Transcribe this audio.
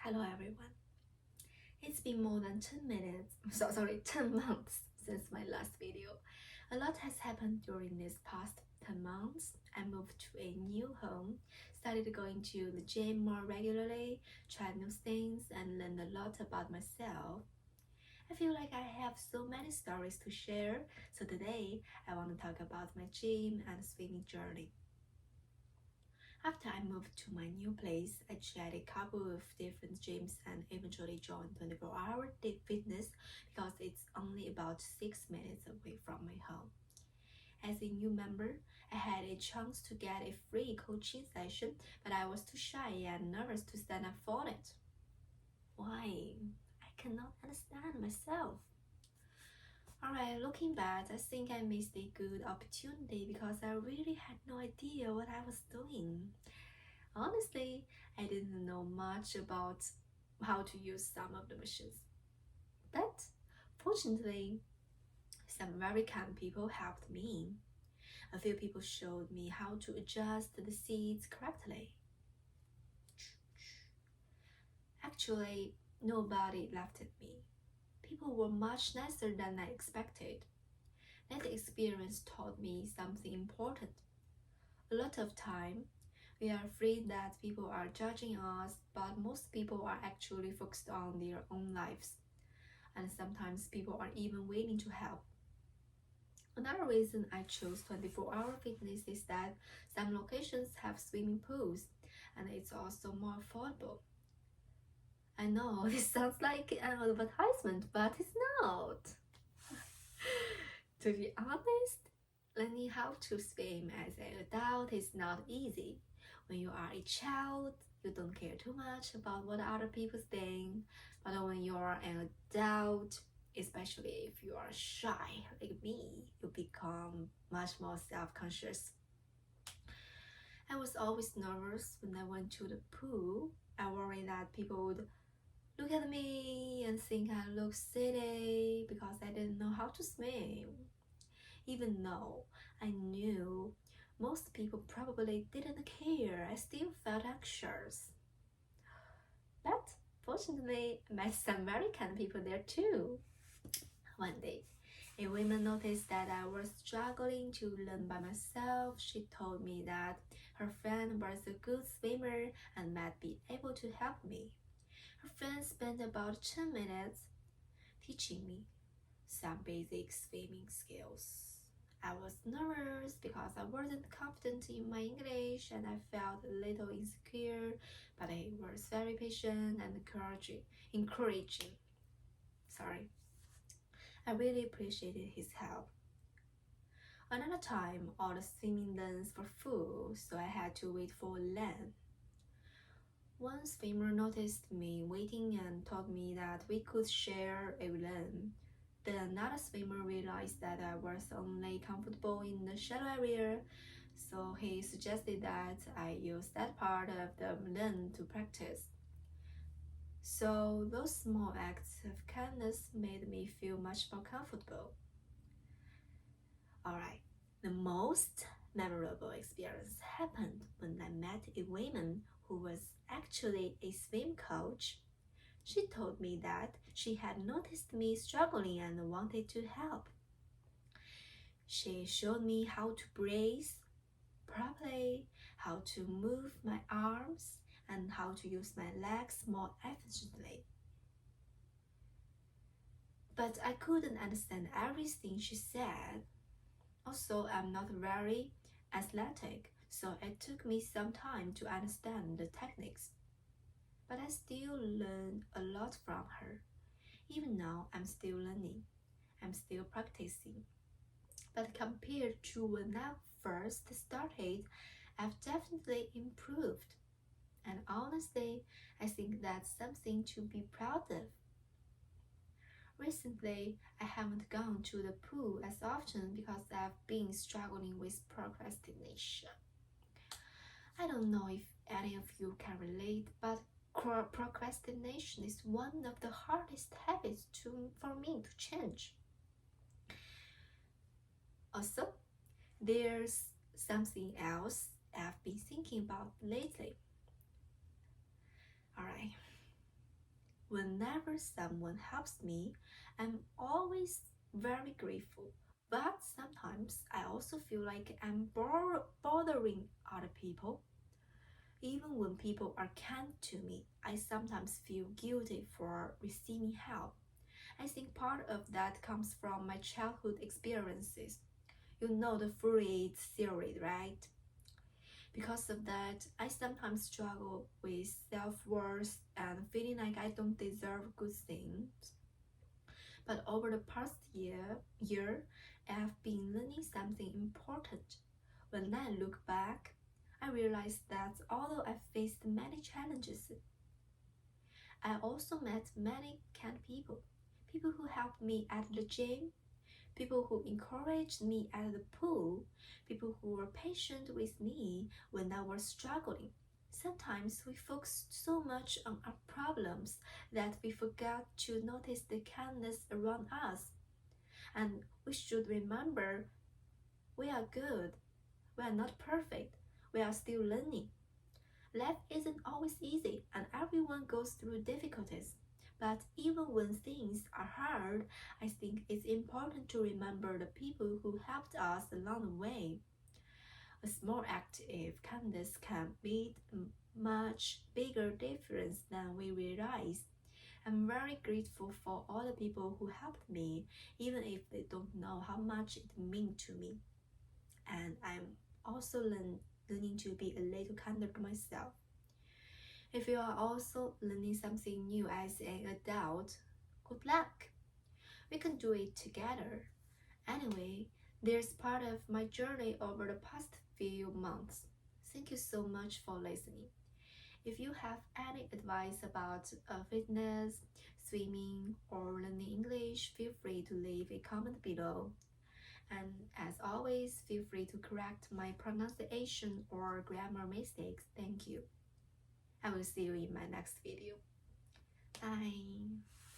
Hello everyone. It's been more than 10 minutes, 10 months since my last video. A lot has happened during these past 10 months. I moved to a new home, started going to the gym more regularly, tried new things, and learned a lot about myself. I feel like I have so many stories to share, so today I want to talk about my gym and swimming journey. After I moved to my new place, I tried a couple of different gyms and eventually joined 24-hour fitness because it's only about 6 minutes away from my home. As a new member, I had a chance to get a free coaching session, but I was too shy and nervous to stand up for it. Why? I cannot understand myself. Alright, looking back, I think I missed a good opportunity because I really had no idea what I was doing. Honestly, I didn't know much about how to use some of the machines. But fortunately, some very kind people helped me. A few people showed me how to adjust the seats correctly. Actually, nobody laughed at me. People were much nicer than I expected. That experience taught me something important. A lot of time, we are afraid that people are judging us, but most people are actually focused on their own lives. And sometimes people are even willing to help. Another reason I chose 24-hour fitness is that some locations have swimming pools and it's also more affordable. I know this sounds like an advertisement, but it's not. To be honest, learning how to swim as an adult is not easy. When you are a child, you don't care too much about what other people think, but when you are an adult, especially if you are shy like me, you become much more self-conscious. I was always nervous when I went to the pool. I worried that people would look at me and think I look silly because I didn't know how to swim. Even though I knew most people probably didn't care, I still felt anxious. But fortunately, I met some American people there too. One day, a woman noticed that I was struggling to learn by myself. She told me that her friend was a good swimmer and might be able to help me. Her friend spent about 10 minutes teaching me some basic swimming skills. I was nervous because I wasn't confident in my English and I felt a little insecure, but he was very patient and encouraging. I really appreciated his help. Another time, all the swimming lanes were full, so I had to wait for a lane. One swimmer noticed me waiting and told me that we could share a lane. Then another swimmer realized that I was only comfortable in the shallow area, so he suggested that I use that part of the lane to practice. So those small acts of kindness made me feel much more comfortable. Alright, the most memorable experience happened when I met a woman who was actually a swim coach. She told me that she had noticed me struggling and wanted to help. She showed me how to breathe properly, how to move my arms, and how to use my legs more efficiently. But I couldn't understand everything she said. Also, I'm not very athletic, so it took me some time to understand the techniques. But I still learned a lot from her. Even now, I'm still learning. I'm still practicing. But compared to when I first started, I've definitely improved. And honestly, I think that's something to be proud of. Recently, I haven't gone to the pool as often because I've been struggling with procrastination. I don't know if any of you can relate, but procrastination is one of the hardest habits for me to change. Also, there's something else I've been thinking about lately. Alright, Whenever someone helps me, I'm always very grateful. But sometimes I also feel like I'm bothering other people. Even when people are kind to me, I sometimes feel guilty for receiving help. I think part of that comes from my childhood experiences. You know the Freud theory, right? Because of that, I sometimes struggle with self-worth and feeling like I don't deserve good things. But over the past year, I've been learning something important. When I look back, I realized that although I faced many challenges, I also met many kind people. People who helped me at the gym, people who encouraged me at the pool, people who were patient with me when I was struggling. Sometimes we focus so much on our problems that we forget to notice the kindness around us. And we should remember we are good, we are not perfect, we are still learning. Life isn't always easy, and everyone goes through difficulties. But even when things are hard, I think it's important to remember the people who helped us along the way. A small act of kindness can make a much bigger difference than we realize. I'm very grateful for all the people who helped me, even if they don't know how much it means to me. And I'm also learning to be a little kinder to myself. If you are also learning something new as an adult, good luck! We can do it together. Anyway, there's part of my journey over the past few months. Thank you so much for listening. If you have any advice about fitness, swimming, or learning English, feel free to leave a comment below. And as always, feel free to correct my pronunciation or grammar mistakes. Thank you. I will see you in my next video. Bye.